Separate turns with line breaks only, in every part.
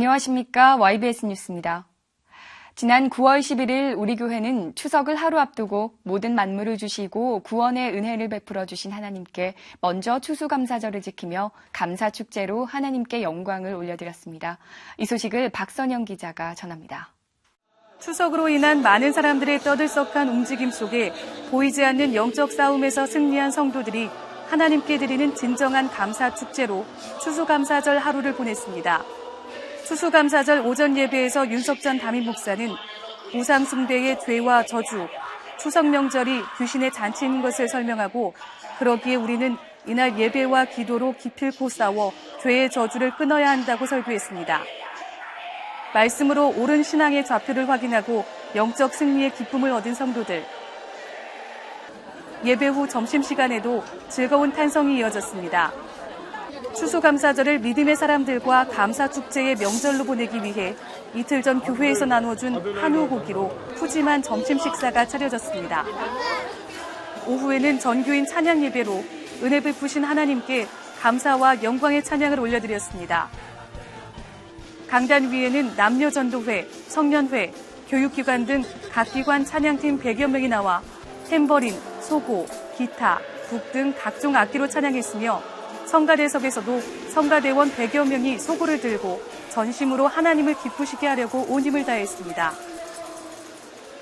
안녕하십니까. YBS 뉴스입니다. 지난 9월 11일 우리 교회는 추석을 하루 앞두고 모든 만물을 주시고 구원의 은혜를 베풀어 주신 하나님께 먼저 추수감사절을 지키며 감사축제로 하나님께 영광을 올려드렸습니다. 이 소식을 박선영 기자가 전합니다.
추석으로 인한 많은 사람들의 떠들썩한 움직임 속에 보이지 않는 영적 싸움에서 승리한 성도들이 하나님께 드리는 진정한 감사축제로 추수감사절 하루를 보냈습니다. 추수감사절 오전 예배에서 윤석전 담임 목사는 우상 숭배의 죄와 저주, 추석 명절이 귀신의 잔치인 것을 설명하고 그러기에 우리는 이날 예배와 기도로 기필코 싸워 죄의 저주를 끊어야 한다고 설교했습니다. 말씀으로 옳은 신앙의 좌표를 확인하고 영적 승리의 기쁨을 얻은 성도들. 예배 후 점심시간에도 즐거운 탄성이 이어졌습니다. 추수감사절을 믿음의 사람들과 감사축제의 명절로 보내기 위해 이틀 전 교회에서 나눠준 한우 고기로 푸짐한 점심 식사가 차려졌습니다. 오후에는 전교인 찬양 예배로 은혜 베푸신 하나님께 감사와 영광의 찬양을 올려드렸습니다. 강단 위에는 남녀전도회, 청년회, 교육기관 등 각 기관 찬양팀 100여 명이 나와 탬버린, 소고, 기타, 북 등 각종 악기로 찬양했으며 성가대석에서도 성가대원 100여 명이 소고를 들고 전심으로 하나님을 기쁘시게 하려고 온 힘을 다했습니다.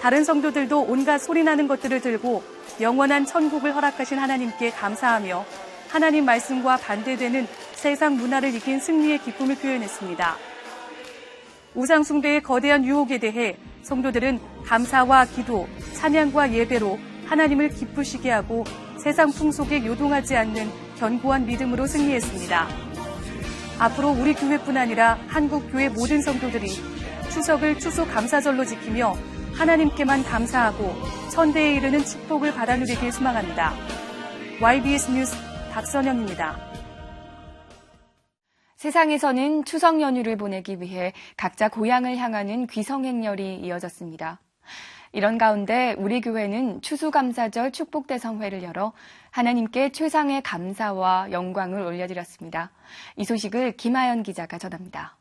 다른 성도들도 온갖 소리나는 것들을 들고 영원한 천국을 허락하신 하나님께 감사하며 하나님 말씀과 반대되는 세상 문화를 이긴 승리의 기쁨을 표현했습니다. 우상 숭배의 거대한 유혹에 대해 성도들은 감사와 기도, 찬양과 예배로 하나님을 기쁘시게 하고 세상 풍속에 요동하지 않는 견고한 믿음으로 승리했습니다. 앞으로 우리 교회뿐 아니라 한국 교회 모든 성도들이 추석을 추수감사절로 지키며 하나님께만 감사하고 천대에 이르는 축복을 받아 누리길 소망합니다. YBS 뉴스 박선영입니다.
세상에서는 추석 연휴를 보내기 위해 각자 고향을 향하는 귀성행렬이 이어졌습니다. 이런 가운데 우리 교회는 추수감사절 축복대성회를 열어 하나님께 최상의 감사와 영광을 올려드렸습니다. 이 소식을 김하연 기자가 전합니다.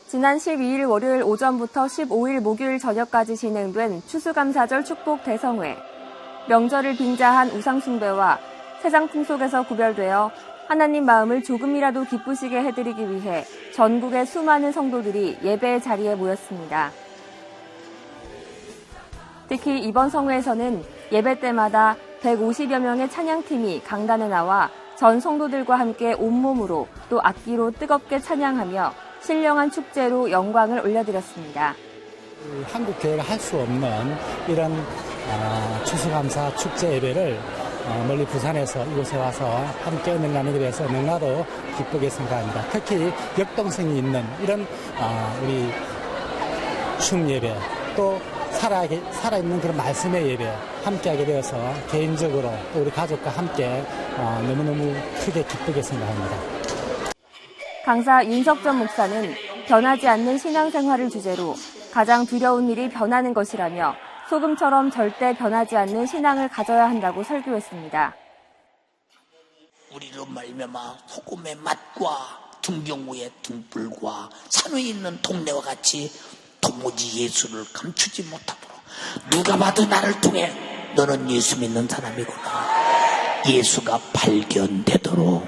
지난 12일 월요일 오전부터 15일 목요일 저녁까지 진행된 추수감사절 축복대성회. 명절을 빙자한 우상숭배와 세상 풍속에서 구별되어 하나님 마음을 조금이라도 기쁘시게 해드리기 위해 전국의 수많은 성도들이 예배의 자리에 모였습니다. 특히 이번 성회에서는 예배 때마다 150여 명의 찬양팀이 강단에 나와 전 성도들과 함께 온몸으로 또 악기로 뜨겁게 찬양하며 신령한 축제로 영광을 올려드렸습니다.
한국 교회가 할 수 없는 이런 추수감사 축제 예배를 멀리 부산에서 이곳에 와서 함께 은혜 나누게 돼서 너무나도 기쁘게 생각합니다. 특히 역동성이 있는 이런 우리 춤 예배 또 살아있는 그런 말씀의 예배 함께하게 되어서 개인적으로 또 우리 가족과 함께 너무너무 크게 기쁘게 생각합니다.
강사 윤석전 목사는 변하지 않는 신앙생활을 주제로 가장 두려운 일이 변하는 것이라며 소금처럼 절대 변하지 않는 신앙을 가져야 한다고 설교했습니다.
우리로 말미암아 소금의 맛과 등경우의 등불과 산 위에 있는 동네와 같이 도무지 예수를 감추지 못하도록 누가 봐도 나를 통해 너는 예수 믿는 사람이구나. 예수가 발견되도록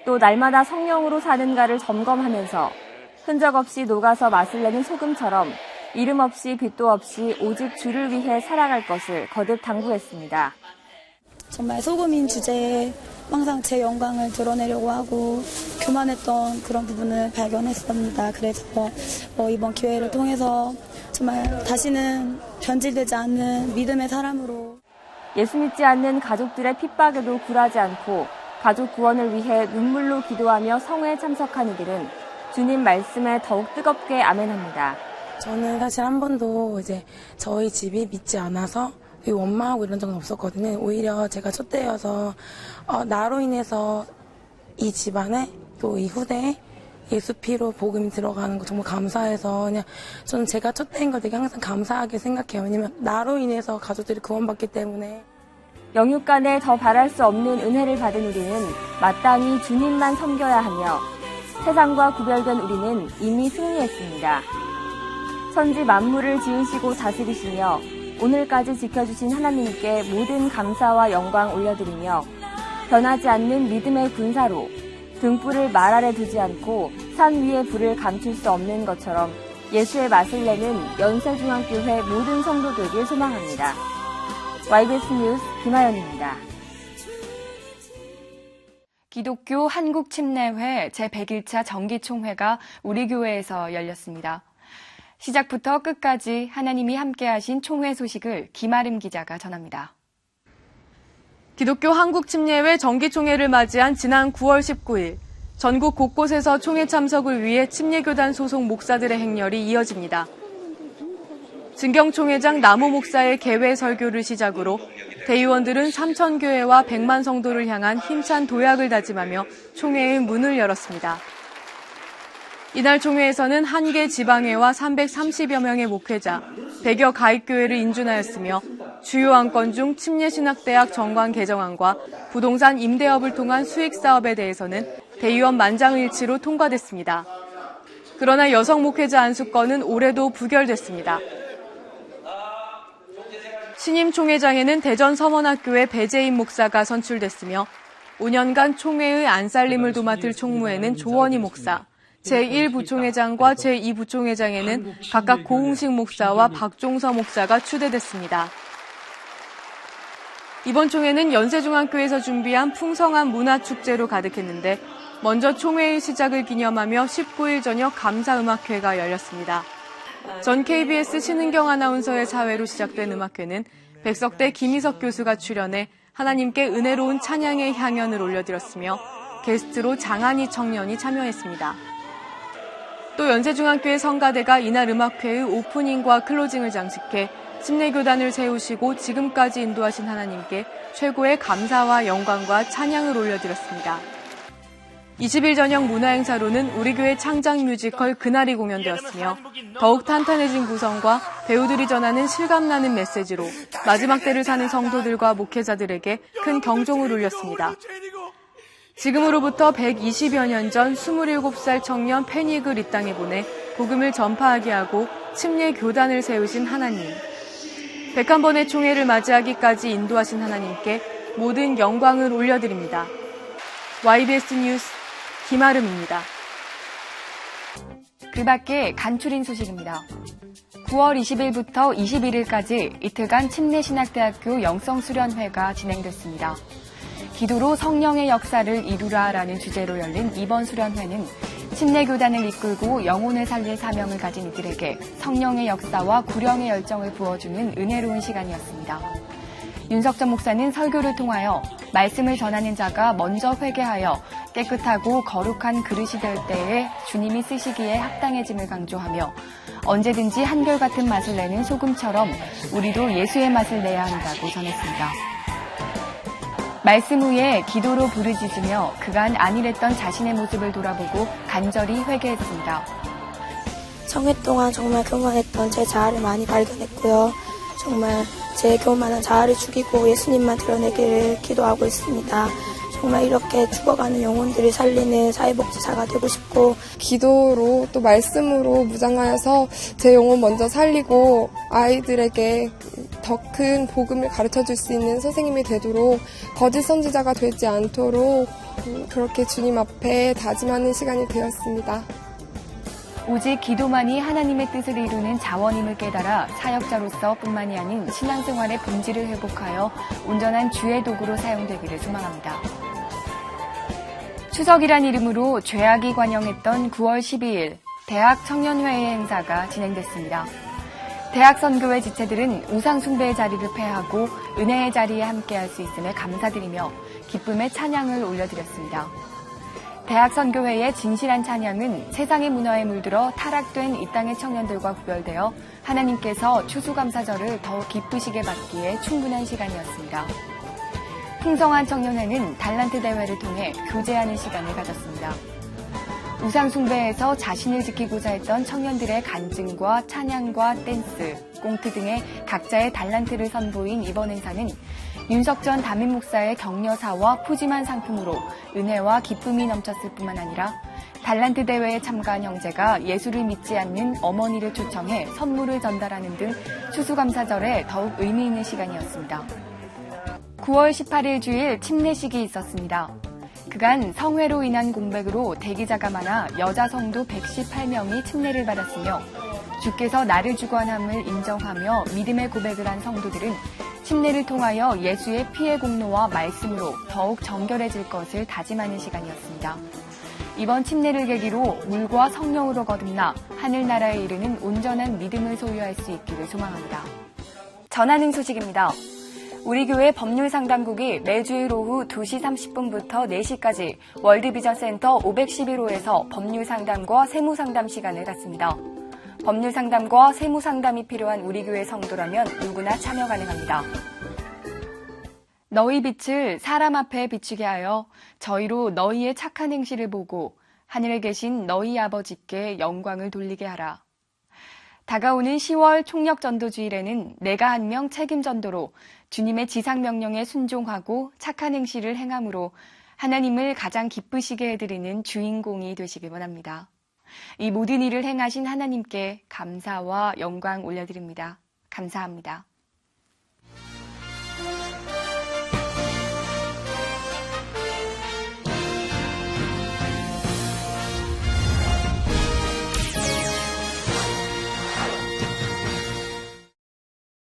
또 날마다 성령으로 사는가를 점검하면서 흔적 없이 녹아서 맛을 내는 소금처럼 이름 없이 빛도 없이 오직 주를 위해 살아갈 것을 거듭 당부했습니다.
정말 소금인 주제에 항상 제 영광을 드러내려고 하고 교만했던 그런 부분을 발견했습니다. 그래서 이번 기회를 통해서 정말 다시는 변질되지 않는 믿음의 사람으로
예수 믿지 않는 가족들의 핍박에도 굴하지 않고 가족 구원을 위해 눈물로 기도하며 성회에 참석한 이들은 주님 말씀에 더욱 뜨겁게 아멘합니다.
저는 사실 한 번도 저희 집이 믿지 않아서 원망하고 이런 적은 없었거든요. 오히려 제가 촛대여서 나로 인해서 이 집안에 또 이 후대에 예수 피로 복음이 들어가는 거 정말 감사해서 그냥 저는 제가 촛대인 걸 되게 항상 감사하게 생각해요. 왜냐면 나로 인해서 가족들이 구원받기 때문에.
영육간에 더 바랄 수 없는 은혜를 받은 우리는 마땅히 주님만 섬겨야 하며 세상과 구별된 우리는 이미 승리했습니다. 천지 만물을 지으시고 다스리시며 오늘까지 지켜주신 하나님께 모든 감사와 영광 올려드리며 변하지 않는 믿음의 군사로 등불을 말 아래 두지 않고 산 위에 불을 감출 수 없는 것처럼 예수의 맛을 내는 연세중앙교회 모든 성도되길 소망합니다. YBS 뉴스 김하연입니다.
기독교 한국침례회 제101차 정기총회가 우리 교회에서 열렸습니다. 시작부터 끝까지 하나님이 함께하신 총회 소식을 김아름 기자가 전합니다.
기독교 한국침례회 정기총회를 맞이한 지난 9월 19일 전국 곳곳에서 총회 참석을 위해 침례교단 소속 목사들의 행렬이 이어집니다. 진경총회장 남호 목사의 개회 설교를 시작으로 대의원들은 3,000교회와 100만 성도를 향한 힘찬 도약을 다짐하며 총회의 문을 열었습니다. 이날 총회에서는 한 개 지방회와 330여 명의 목회자, 100여 가입교회를 인준하였으며 주요 안건 중 침례신학대학 정관 개정안과 부동산 임대업을 통한 수익사업에 대해서는 대의원 만장일치로 통과됐습니다. 그러나 여성 목회자 안수건은 올해도 부결됐습니다. 신임 총회장에는 대전 서원학교의 배재인 목사가 선출됐으며 5년간 총회의 안살림을 도맡을 총무에는 조원희 목사, 제1부총회장과 제2부총회장에는 각각 고웅식 목사와 박종서 목사가 추대됐습니다. 이번 총회는 연세중앙교회에서 준비한 풍성한 문화축제로 가득했는데 먼저 총회의 시작을 기념하며 19일 저녁 감사음악회가 열렸습니다. 전 KBS 신은경 아나운서의 사회로 시작된 음악회는 백석대 김희석 교수가 출연해 하나님께 은혜로운 찬양의 향연을 올려드렸으며 게스트로 장한희 청년이 참여했습니다. 또 연세중앙교회 성가대가 이날 음악회의 오프닝과 클로징을 장식해 침례교단을 세우시고 지금까지 인도하신 하나님께 최고의 감사와 영광과 찬양을 올려드렸습니다. 20일 저녁 문화행사로는 우리 교회 창작 뮤지컬 그날이 공연되었으며 더욱 탄탄해진 구성과 배우들이 전하는 실감나는 메시지로 마지막 때를 사는 성도들과 목회자들에게 큰 경종을 울렸습니다. 지금으로부터 120여 년 전 27살 청년 패닉을 이 땅에 보내 복음을 전파하게 하고 침례 교단을 세우신 하나님. 101번의 총회를 맞이하기까지 인도하신 하나님께 모든 영광을 올려드립니다. YBS 뉴스 김아름입니다.
그 밖에 간추린 소식입니다. 9월 20일부터 21일까지 이틀간 침례신학대학교 영성수련회가 진행됐습니다. 기도로 성령의 역사를 이루라라는 주제로 열린 이번 수련회는 침례교단을 이끌고 영혼을 살릴 사명을 가진 이들에게 성령의 역사와 구령의 열정을 부어주는 은혜로운 시간이었습니다. 윤석전 목사는 설교를 통하여 말씀을 전하는 자가 먼저 회개하여 깨끗하고 거룩한 그릇이 될 때에 주님이 쓰시기에 합당해짐을 강조하며 언제든지 한결같은 맛을 내는 소금처럼 우리도 예수의 맛을 내야 한다고 전했습니다. 말씀 후에 기도로 부르짖으며 그간 안일했던 자신의 모습을 돌아보고 간절히 회개했습니다.
성회 동안 정말 교만했던 제 자아를 많이 발견했고요. 정말 제 교만한 자아를 죽이고 예수님만 드러내기를 기도하고 있습니다. 정말 이렇게 죽어가는 영혼들을 살리는 사회복지사가 되고 싶고
기도로 또 말씀으로 무장하여서 제 영혼 먼저 살리고 아이들에게 더 큰 복음을 가르쳐줄 수 있는 선생님이 되도록 거짓 선지자가 되지 않도록 그렇게 주님 앞에 다짐하는 시간이 되었습니다.
오직 기도만이 하나님의 뜻을 이루는 자원임을 깨달아 사역자로서 뿐만이 아닌 신앙생활의 본질을 회복하여 온전한 주의 도구로 사용되기를 소망합니다. 추석이란 이름으로 죄악이 관영했던 9월 12일 대학 청년회의 행사가 진행됐습니다. 대학 선교회 지체들은 우상 숭배의 자리를 폐하고 은혜의 자리에 함께할 수 있음에 감사드리며 기쁨의 찬양을 올려드렸습니다. 대학 선교회의 진실한 찬양은 세상의 문화에 물들어 타락된 이 땅의 청년들과 구별되어 하나님께서 추수감사절을 더 기쁘시게 받기에 충분한 시간이었습니다. 풍성한 청년회는 달란트 대회를 통해 교제하는 시간을 가졌습니다. 우상숭배에서 자신을 지키고자 했던 청년들의 간증과 찬양과 댄스, 꽁트 등의 각자의 달란트를 선보인 이번 행사는 윤석전 담임 목사의 격려사와 푸짐한 상품으로 은혜와 기쁨이 넘쳤을 뿐만 아니라 달란트 대회에 참가한 형제가 예수를 믿지 않는 어머니를 초청해 선물을 전달하는 등 추수감사절에 더욱 의미 있는 시간이었습니다. 9월 18일 주일 침례식이 있었습니다. 그간 성회로 인한 공백으로 대기자가 많아 여자 성도 118명이 침례를 받았으며 주께서 나를 주관함을 인정하며 믿음의 고백을 한 성도들은 침례를 통하여 예수의 피의 공로와 말씀으로 더욱 정결해질 것을 다짐하는 시간이었습니다. 이번 침례를 계기로 물과 성령으로 거듭나 하늘나라에 이르는 온전한 믿음을 소유할 수 있기를 소망합니다. 전하는 소식입니다. 우리 교회 법률상담국이 매주일 오후 2시 30분부터 4시까지 월드비전센터 511호에서 법률상담과 세무상담 시간을 갖습니다. 법률상담과 세무상담이 필요한 우리 교회 성도라면 누구나 참여 가능합니다. 너희 빛을 사람 앞에 비추게 하여 저희로 너희의 착한 행실을 보고 하늘에 계신 너희 아버지께 영광을 돌리게 하라. 다가오는 10월 총력전도주일에는 내가 한 명 책임전도로 주님의 지상명령에 순종하고 착한 행실을 행함으로 하나님을 가장 기쁘시게 해드리는 주인공이 되시길 원합니다. 이 모든 일을 행하신 하나님께 감사와 영광 올려드립니다. 감사합니다.